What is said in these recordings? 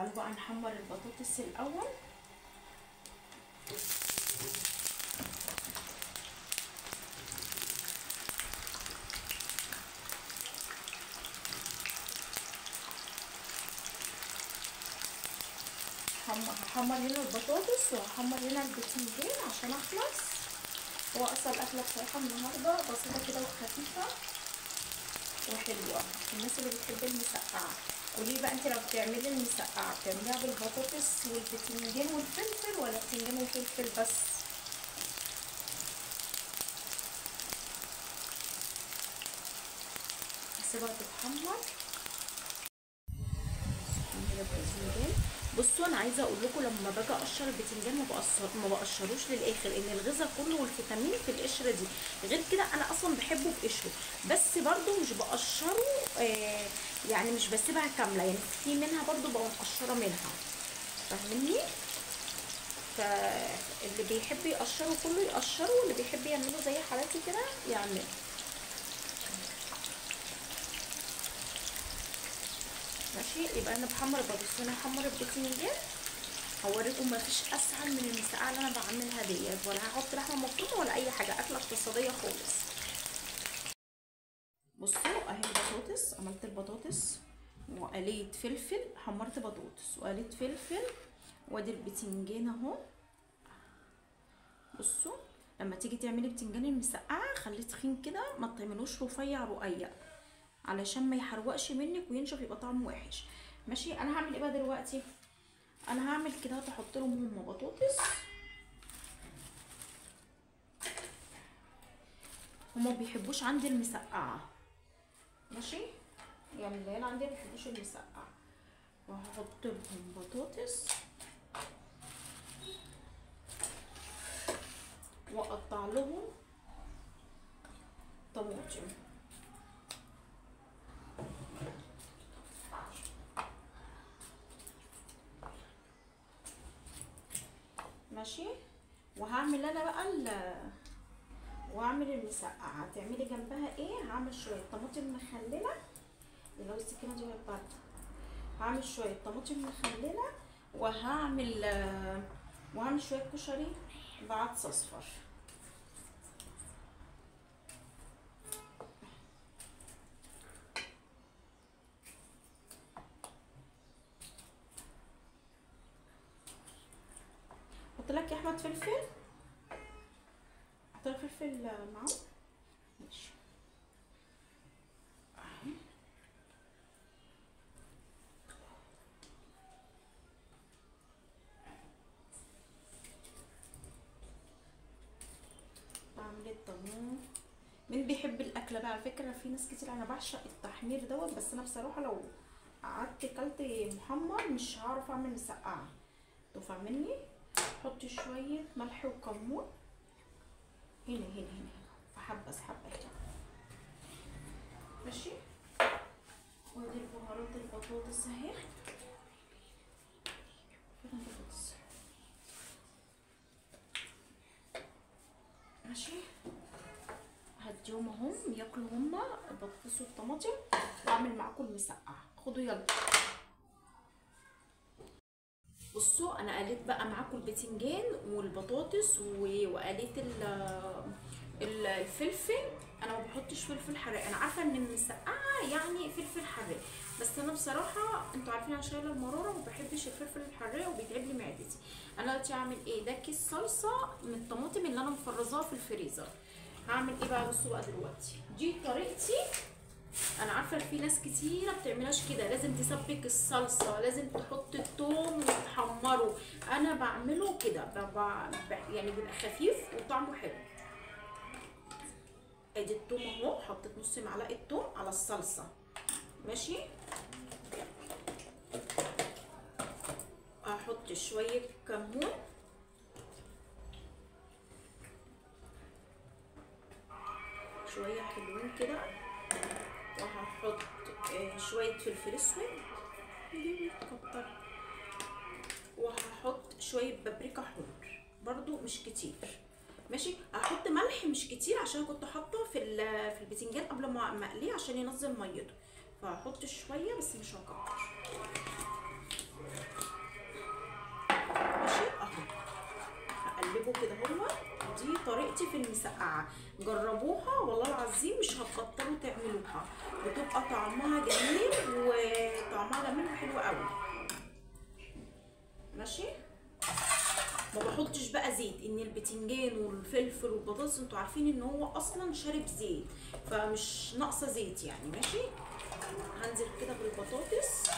تعالوا بقى نحمر البطاطس الاول. هحمر هنا البطاطس وهحمر هنا البتنجان عشان اخلص. هو اصلا الاكله بصراحه النهارده بسيطه كده وخفيفه وحلوه. الناس اللي بتحب المسقعه قولي بقى انت لو بتعملي المسقعه بتعمليها بالبطاطس والبتنجان والفلفل ولا بتنجان وفلفل بس؟ هسيبها تتحمر. بصوا انا عايزه اقول لكم لما باجي اقشر البتنجان ما بقشروش للاخر، ان الغذاء كله والفيتامين في القشره دي. غير كده انا اصلا بحبه بقشره، بس برده مش بقشره يعني مش بسيبها كامله، يعني في منها برده بقى مقشره منها، فاهمني؟ فاللي بيحب يقشره كله يقشره، واللي بيحب يعمله زي حالاتي كده يعمل. ماشي، يبقى انا بحمر البطاطس وانا هحمر البتنجان. هوريكم مفيش اسهل من المسقعه اللي انا بعملها ديت، ولا هحط لحمه مفرومه ولا اي حاجه، اكله اقتصاديه خالص. بصوا اهي البطاطس، عملت البطاطس وقليت فلفل، حمرت بطاطس وقليت فلفل، وادي البتنجان اهو. بصوا لما تيجي تعملي بتنجان المسقعه خليه تخين كده، ما تعملوش رفيع رقيق علشان ما يحرقش منك وينشف يبقى طعمه وحش. ماشي، انا هعمل ايه بقى دلوقتي؟ انا هعمل كده، هحط لهم هم بطاطس. هما بيحبوش عندي المسقعه، ماشي، يعني العيال عندي ما بيحبوش المسقعه. وهحط لهم بطاطس واقطع لهم طماطم. ماشي، وهعمل انا بقى وهعمل المسقعه. هتعملي جنبها ايه؟ هعمل شويه طماطم مخلله، لو السكينه دي وهي بارده. هعمل شويه طماطم مخلله، وهعمل شويه كشري بعدس اصفر. احط لك يا احمد فلفل، احط لك فلفل معاه. ماشي، اعمل الطماطم. مين بيحب الاكله بقى؟ على فكره في ناس كتير، انا بعشق التحمير دوت، بس انا بصراحه لو قعدت كلت محمر مش هعرف اعمل مسقعه، انتوا فاهميني؟ حطي شويه ملح وكمون هنا فحبه حبه كده. ماشي، وادي البهارات البطاطس اهي. فين البطاطس؟ ماشي، هديهم اهم ياكلوا هما البطاطس والطماطم، واعمل معاكم المسقعه. خدوا يلا. بصوا انا قليت بقى معاكم البتنجان والبطاطس وقليت الفلفل. انا ما بحطش فلفل حراق، انا عارفه ان المسقعه يعني فلفل حراق، بس انا بصراحه انتوا عارفين انا شايله المراره وما بحبش الفلفل الحراق وبيتعب لي معدتي. انا دلوقتي هعمل ايه؟ ده كيس صلصه من الطماطم اللي انا مفرزاها في الفريزر. هعمل ايه بقى؟ بصوا بقى دلوقتي دي طريقتي. انا عارفه في ناس كتيره بتعملهاش كده، لازم تسبك الصلصه، لازم تحط الثوم وتحمره. انا بعمله كده يعني بيبقى خفيف وطعمه حلو. ادي الثوم اهو، حطيت نص معلقه ثوم على الصلصه. ماشي، هحط شويه كمون، شويه حلوين كده، وهحط شويه فلفل اسود كتر، وهحط شويه بابريكا حمر برضو مش كتير. ماشي، هحط ملح مش كتير عشان كنت حاطه في البتنجان قبل ما اقليه عشان ينزل ميته، فهحط شويه بس مش هكتر. طريقتي في المسقعه، جربوها والله العظيم مش هتبطلوا تعملوها، بتبقى طعمها جميل وطعمها جميل وحلو قوي. ماشي. ما بحطش بقى زيت، ان البتنجان والفلفل والبطاطس انتوا عارفين ان هو اصلا شارب زيت، فمش ناقصه زيت يعني. ماشي. هنزل كده بالبطاطس.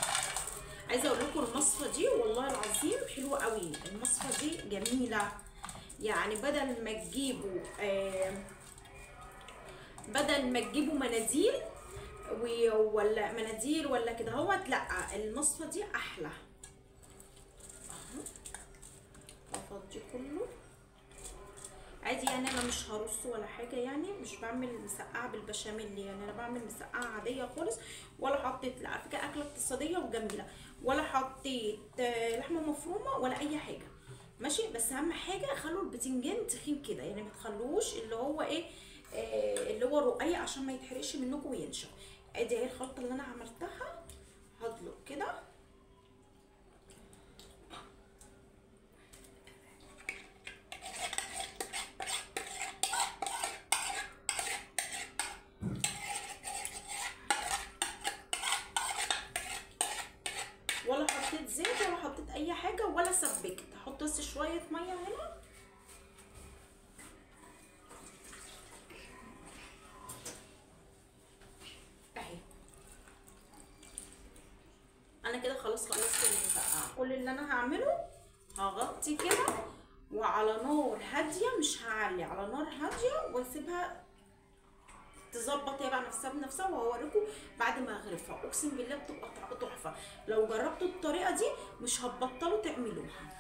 عايزه اقول لكم المصفى دي والله العظيم حلوه قوي، المصفى دي جميله. يعني بدل ما تجيبوا مناديل ولا مناديل ولا كده هوت، لا المصفى دي احلى. افضي كله عادي يعني، انا مش هرص ولا حاجه يعني، مش بعمل مسقعه بالبشاميل يعني، انا بعمل مسقعه عاديه خالص. ولا حطيت، على فكره اكله اقتصاديه وجميله، ولا حطيت لحمه مفرومه ولا اي حاجه. ماشي. بس اهم حاجه خلوا البتنجان تخين كده يعني، ما تخلوش اللي هو ايه اللي هو رقيق عشان ما يتحرقش منكم وينشف. ادي اهي الخلطه اللي انا عملتها. هدلق كده. ولا حطيت زيت ولا حطيت اي حاجه ولا سبكت، هحط بس شويه ميه هنا. اهي انا كده خلاص خلصت المسقعه. كل اللي انا هعمله هغطي كده وعلى نار هاديه، مش هعلي، على نار هاديه واسيبها تظبط هي بقى نفسها بنفسها، وهوريكم بعد ما اغرفها. اقسم بالله بتبقى تحفه، لو جربتوا الطريقه دي مش هتبطلوا تعملوها.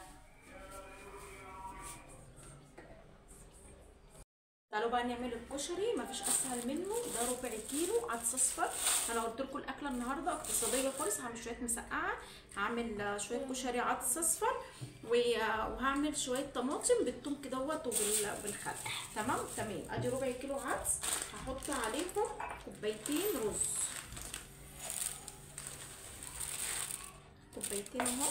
تعالوا بقى نعمل الكشري، مفيش اسهل منه. ده ربع كيلو عدس اصفر. انا قلت لكم الاكله النهارده اقتصاديه خالص. هعمل شويه مسقعه، هعمل شويه كشري عدس اصفر، وهعمل شويه طماطم بالثوم كدهوت وبالخل. تمام. ادي ربع كيلو عدس، هحط عليهم كوبايتين رز، كوبايتين اهو.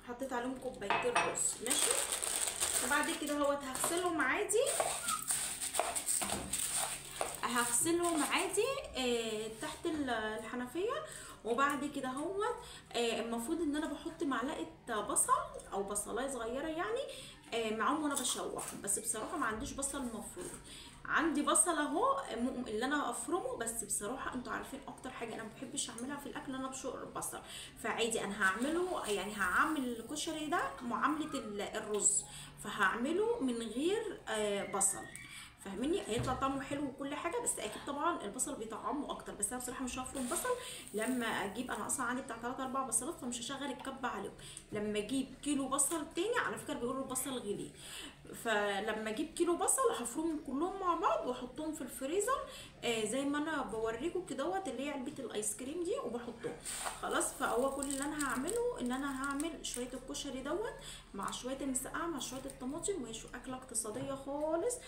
حطيت عليهم كوبايتين رز. ماشي. وبعد كده اهوت هغسلهم عادي، تحت الحنفيه. وبعد كده اهوت المفروض ان انا بحط معلقه بصل او بصلايه صغيره يعني معاهم وانا بشوح. بس بصراحه ما عنديش بصل مفروم، عندي بصل اهو اللي انا افرمه. بس بصراحه انتوا عارفين اكتر حاجه انا ما بحبش اعملها في الاكل انا ابشر البصل، فعادي انا هعمله يعني، هعمل الكشري ده معامله الرز، فهعمله من غير بصل. فاهميني؟ هيطلع طعمه حلو وكل حاجه، بس اكيد طبعا البصل بيطعمه اكتر. بس انا بصراحه مش هفرم بصل. لما اجيب، انا اصلا عندي بتاع 3 4 بصلات، فمش هشغل الكبه عليهم. لما اجيب كيلو بصل تاني، على فكره بيقولوا البصل غلي، فلما اجيب كيلو بصل هفرمهم كلهم مع بعض واحطهم في الفريزر زي ما انا بوريكم كدهوت، اللي هي علبه الايس كريم دي، وبحطهم خلاص. فهو كل اللي انا هعمله ان انا هعمل شويه الكشري دوت مع شويه المسقعه مع شويه الطماطم، وهي اكله اقتصاديه خالص.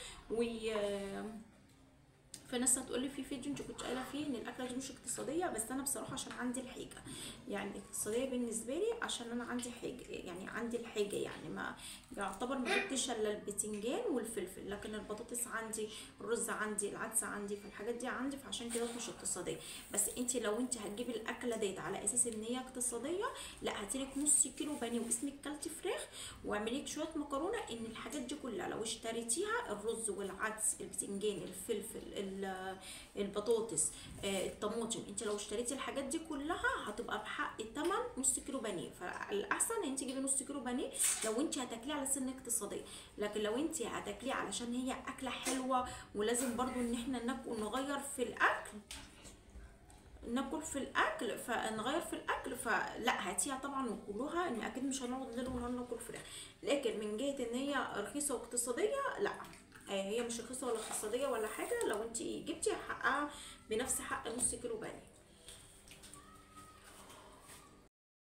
في ناس هتقول لي في فيديو انت كنت قايله فيه ان الاكله دي مش اقتصاديه، بس انا بصراحه عشان عندي الحاجه يعني اقتصاديه بالنسبه لي، عشان انا عندي حاجه يعني، عندي الحاجه يعني، ما يعتبر ما جبتش الا البتنجان والفلفل، لكن البطاطس عندي، الرز عندي، العدس عندي، فالحاجات دي عندي، فعشان كده مش اقتصاديه. بس انت لو انت هتجيبي الاكله ديت على اساس ان هي اقتصاديه، لا هاتيلك نص كيلو بانيه واسمك كلتي فراخ، واعملي لك شويه مكرونه. ان الحاجات دي كلها لو اشتريتيها، الرز والعدس، البتنجان، الفلفل، البطاطس، الطماطم، انت لو اشتريتي الحاجات دي كلها هتبقى بحق الثمن نص كيلو بانيه. فالاحسن ان انت تجيبي نص كيلو بانيه لو انت هتاكليه على سن اقتصاديه. لكن لو انت هتاكليه علشان هي اكله حلوه، ولازم برضو ان احنا نغير في الاكل، فنغير في الاكل، فلا هاتيها طبعا وكلوها، ان اكيد مش هنقعد ليل ونهار ناكل فراخ. لكن من جهه ان هي رخيصه واقتصاديه، لا هي مش رخيصه ولا اقتصاديه ولا حاجه، لو انت جبتي حقها بنفس حق نص كيلو بانيه.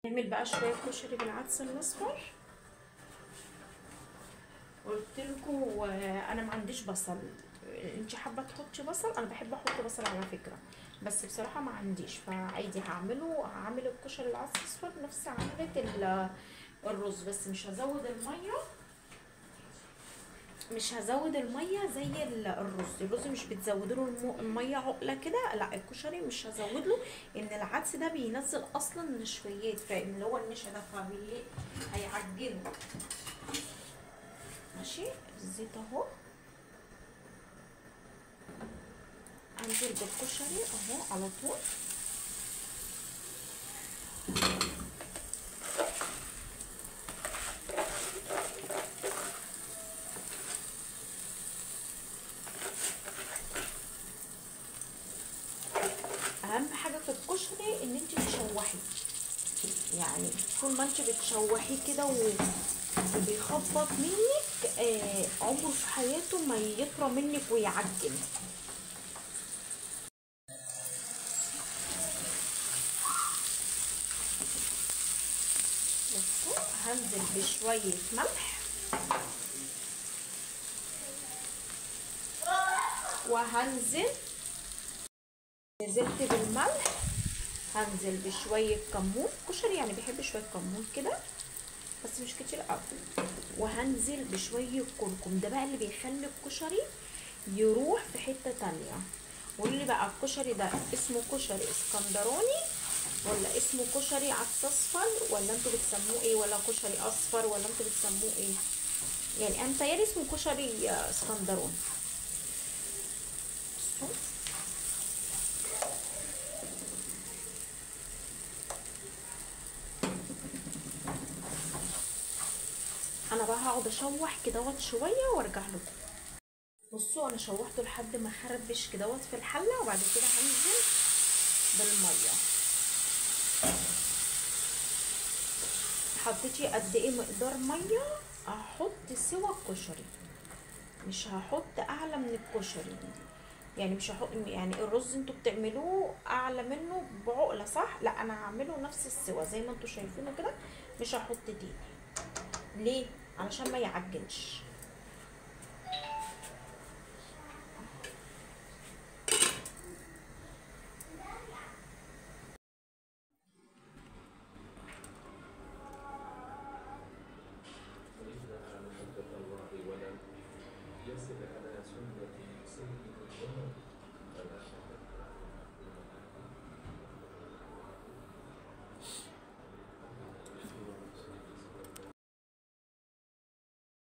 نعمل بقى شويه كشري بالعدس الاصفر. قلت لكم انا ما عنديش بصل، انت حابه تحطي بصل، انا بحب احط بصل على فكره، بس بصراحه ما عنديش، فعادي هعمل الكشري العدس الاصفر نفس عملة الرز، بس مش هزود الميه، مش هزود الميه زي الرز مش بتزودوا له الميه عقله كده، لا الكشري مش هزود له، ان العدس ده بينزل اصلا نشويات، فاهم اللي هو النشا ده، هيعجنه. ماشي، الزيت اهو، انزل بالكشري اهو على طول. اهم حاجه في الكشري ان انت تشوحي، يعني طول ما انت بتشوحيه كده وبيخبط منك، عمره في حياته ما يطرى منك ويعجن. بصوا هنزل بشويه ملح، نزلت بالملح، هنزل بشويه كمون، كشري يعني بيحب شويه كمون كده بس مش كتير قوي، وهنزل بشويه كركم، ده بقى اللي بيخلي الكشري يروح في حته تانية. واللي بقى الكشري ده اسمه كشري اسكندراني، ولا اسمه كشري عدس اصفر، ولا انتوا بتسموه ايه، ولا كشري اصفر، ولا انتوا بتسموه ايه؟ يعني انا متهيألي اسمه كشري اسكندراني. انا بقى هقعد اشوح كدهوت شويه وارجع لكم. بصوا انا شوحته لحد ما خربش كدهوت في الحله، وبعد كده هنزل بالميه. حطيتي قد ايه مقدار ميه؟ هحط سوى الكشري، مش هحط اعلى من الكشري، يعني مش هحط، يعني الرز انتوا بتعملوه اعلى منه بعقله صح، لا انا هعمله نفس السوى زي ما انتوا شايفينه كده، مش هحط تاني. ليه؟ علشان ما يعجنش. يصل على سنة سيد الأمم فلا